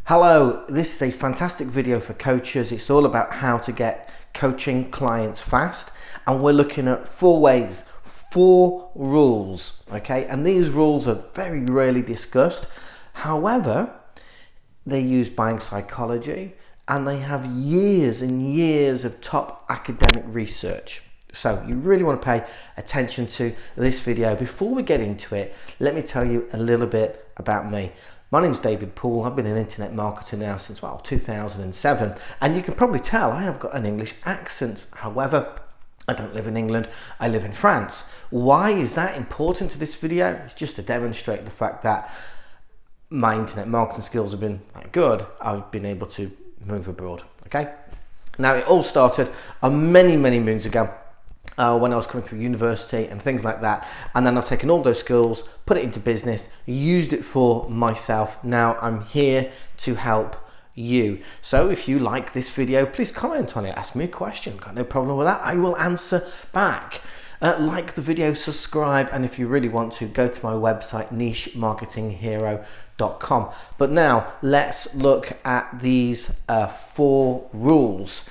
Hello, this is a fantastic video for coaches. It's all about how to get coaching clients fast, and we're looking at 4 ways, 4 rules, okay? And these rules are very rarely discussed. However, they're used by psychology and they have years and years of top academic research. So you really want to pay attention to this video. Before we get into it, let me tell you a little bit about me. My name's David Poole. I've been an internet marketer now since 2007, and you can probably tell I have got an English accent. However, I don't live in England, I live in France. Why is that important to this video? It's just to demonstrate the fact that my internet marketing skills have been that good. I've been able to move abroad, okay? Now, it all started many moons ago. When I was coming through university and things like that, and then I've taken all those skills, put it into business, used it for myself. Now I'm here to help you. So if you like this video, please comment on it, ask me a question, got no problem with that. I will answer back. Like the video, subscribe, and if you really want to, go to my website nichemarketinghero.com. But now let's look at these 4 rules.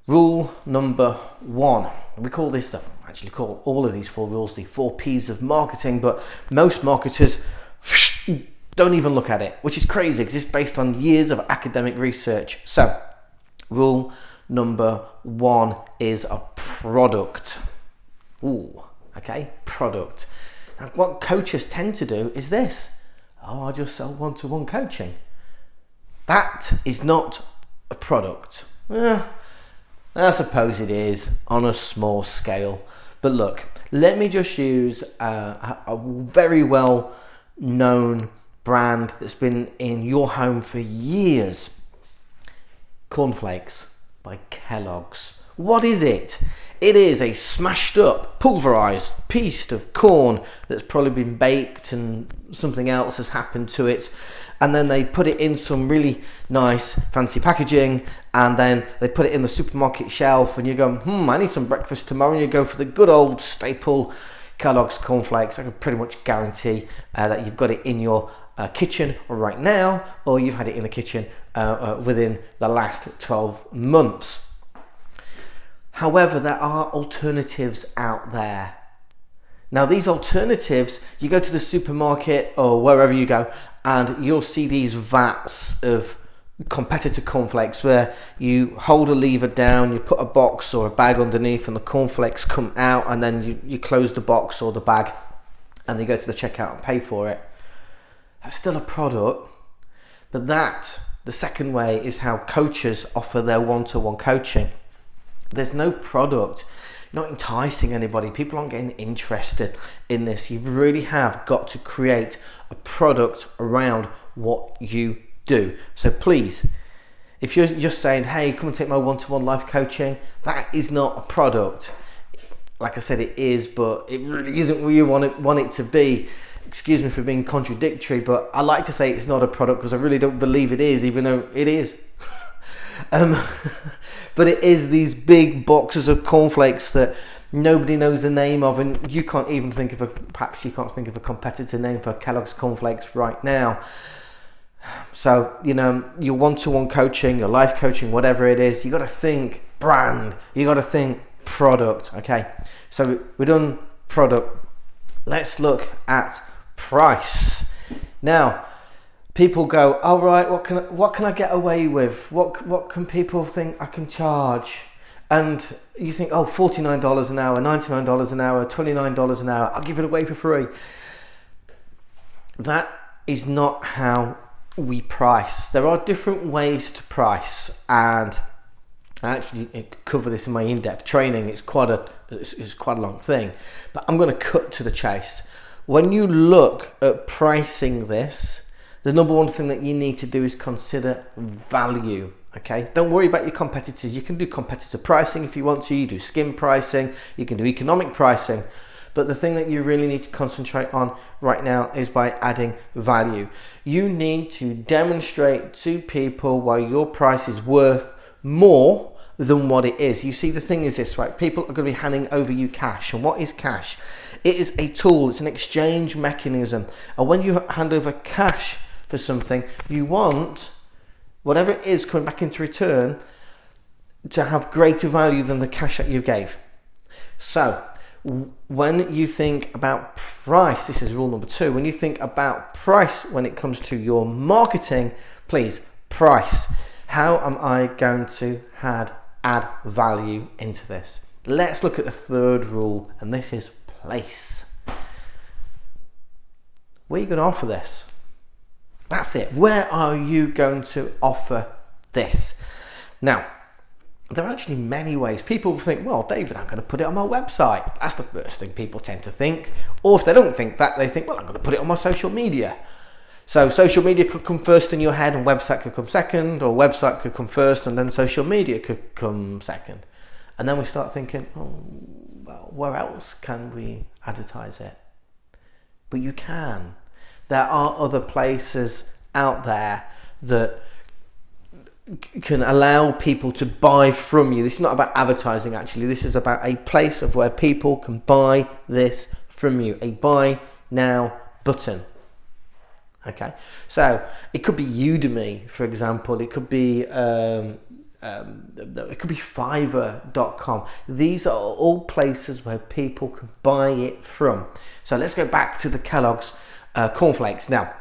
Rule number 1. We call this actually call all of these 4 rules the 4 P's of marketing, but most marketers don't even look at it, which is crazy because it's based on years of academic research. So, rule number 1 is a product. Ooh, okay, product. Now, what coaches tend to do is this. Oh, I just sell one-to-one coaching. That is not a product. I suppose it is on a small scale, but look, let me just use a very well known brand that's been in your home for years. Cornflakes by Kellogg's. What is it? It is a smashed up, pulverized piece of corn that's probably been baked and something else has happened to it. And then they put it in some really nice fancy packaging, and then they put it in the supermarket shelf, and you go, I need some breakfast tomorrow, and you go for the good old staple Kellogg's cornflakes. I can pretty much guarantee that you've got it in your kitchen right now, or you've had it in the kitchen within the last 12 months. However, there are alternatives out there. Now, these alternatives, you go to the supermarket or wherever you go, and you'll see these vats of competitor cornflakes where you hold a lever down, you put a box or a bag underneath, and the cornflakes come out, and then you close the box or the bag, and they go to the checkout and pay for it. That's still a product, but the second way is how coaches offer their one-to-one coaching. There's no product. You're not enticing anybody. People aren't getting interested in this. You really have got to create a product around what you do. So please, if you're just saying, hey, come and take my one-to-one life coaching, that is not a product. Like I said, it is, but it really isn't what you want it to be. Excuse me for being contradictory, but I like to say it's not a product because I really don't believe it is, even though it is. But it is these big boxes of cornflakes that nobody knows the name of, and you can't even think of perhaps you can't think of a competitor name for Kellogg's cornflakes right now. So, your one-to-one coaching, your life coaching, whatever it is, you got to think brand, you got to think product. Okay, so we're done product. Let's look at price. Now, people go, all right, what can I get away with? What can people think I can charge? And you think, oh, $49 an hour, $99 an hour, $29 an hour, I'll give it away for free. That is not how we price. There are different ways to price, and I actually cover this in my in-depth training. It's quite a long thing, but I'm going to cut to the chase. When you look at pricing this, the number one thing that you need to do is consider value. Okay, don't worry about your competitors. You can do competitor pricing if you want to. You do skim pricing, you can do economic pricing. But the thing that you really need to concentrate on right now is by adding value. You need to demonstrate to people why your price is worth more than what it is. You see, the thing is this, right? People are going to be handing over you cash. And what is cash? It is a tool. It's an exchange mechanism. And when you hand over cash for something, you want whatever it is coming back into return, to have greater value than the cash that you gave. So when you think about price, this is rule number 2. When you think about price when it comes to your marketing, please, price. How am I going to add value into this? Let's look at the 3rd rule, and this is place. Where are you going to offer this? That's it. Where are you going to offer this? Now, there are actually many ways. People think, well, David, I'm going to put it on my website. That's the first thing people tend to think. Or if they don't think that, they think, well, I'm going to put it on my social media. So social media could come first in your head and website could come second, or website could come first and then social media could come second. And then we start thinking, oh, well, where else can we advertise it? But you can. There are other places out there that can allow people to buy from you. This is not about advertising, actually. This is about a place of where people can buy this from you. A buy now button. Okay, so it could be Udemy, for example. It could be Fiverr.com. These are all places where people can buy it from. So let's go back to the Kellogg's cornflakes now.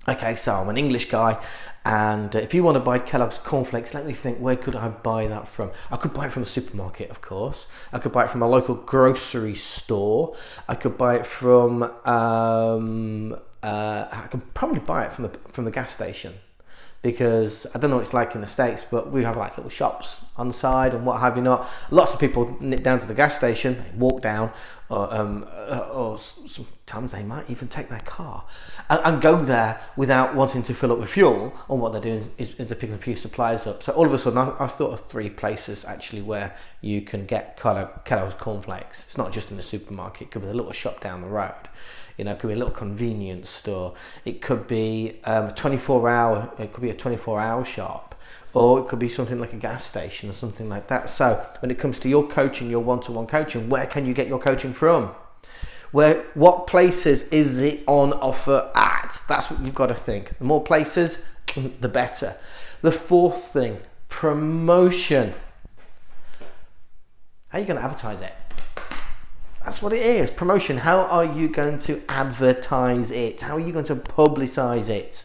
Okay, so I'm an English guy, and if you want to buy Kellogg's cornflakes, let me think, where could I buy that from? I could buy it from a supermarket, of course. I could buy it from a local grocery store. I could buy it from I could probably buy it from the gas station, because I don't know what it's like in the States, but we have like little shops on the side and what have you not. Lots of people nip down to the gas station, they walk down, or sometimes they might even take their car and go there without wanting to fill up with fuel. And what they're doing is they're picking a few supplies up. So all of a sudden I thought of 3 places actually where you can get Kellogg's cornflakes. It's not just in the supermarket. It could be a little shop down the road. You know, it could be a little convenience store. It could be a 24-hour shop, or it could be something like a gas station or something like that. So when it comes to your coaching, your one-to-one coaching, where can you get your coaching from? What places is it on offer at? That's what you've got to think. The more places, the better. The 4th thing, promotion. How are you going to advertise it? That's what it is, promotion. How are you going to advertise it? How are you going to publicize it?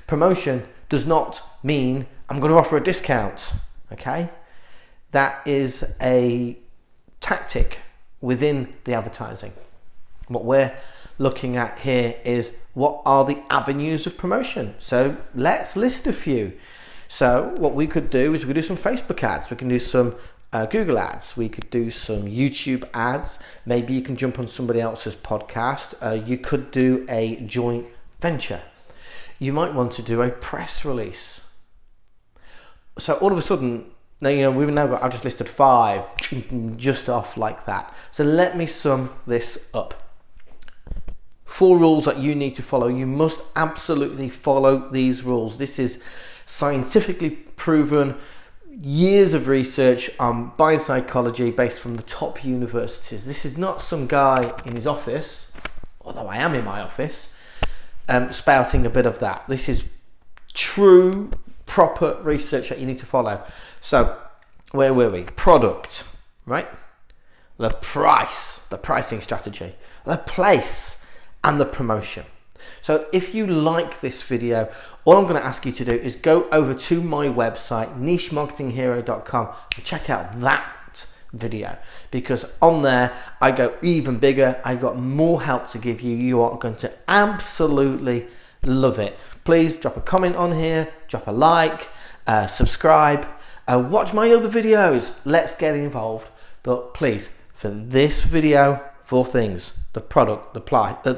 Promotion does not mean I'm going to offer a discount, okay? That is a tactic within the advertising. What we're looking at here is, what are the avenues of promotion? So let's list a few. So what we could do is we could do some Facebook ads. We can do some Google ads. We could do some YouTube ads. Maybe you can jump on somebody else's podcast. You could do a joint venture. You might want to do a press release. So all of a sudden, now I've just listed 5 just off like that. So let me sum this up. 4 rules that you need to follow. You must absolutely follow these rules. This is scientifically proven, years of research on biopsychology based from the top universities. This is not some guy in his office, although I am in my office, spouting a bit of that. This is true, proper research that you need to follow. So where were we? Product, right? The price, the pricing strategy, the place, and the promotion. So if you like this video, all I'm going to ask you to do is go over to my website, nichemarketinghero.com, and check out that video, because on there I go even bigger. I've got more help to give you. You are going to absolutely love it. Please drop a comment on here, drop a like, subscribe, watch my other videos. Let's get involved. But please, for this video, 4 things: the product, the product, the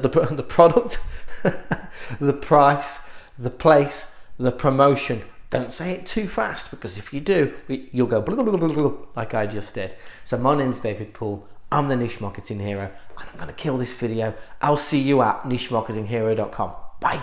price, the place, the promotion. Don't say it too fast, because if you do, you'll go blah, blah, blah, blah, blah, like I just did. So my name's David Poole. I'm the Niche Marketing Hero, and I'm going to kill this video. I'll see you at nichemarketinghero.com. Bye.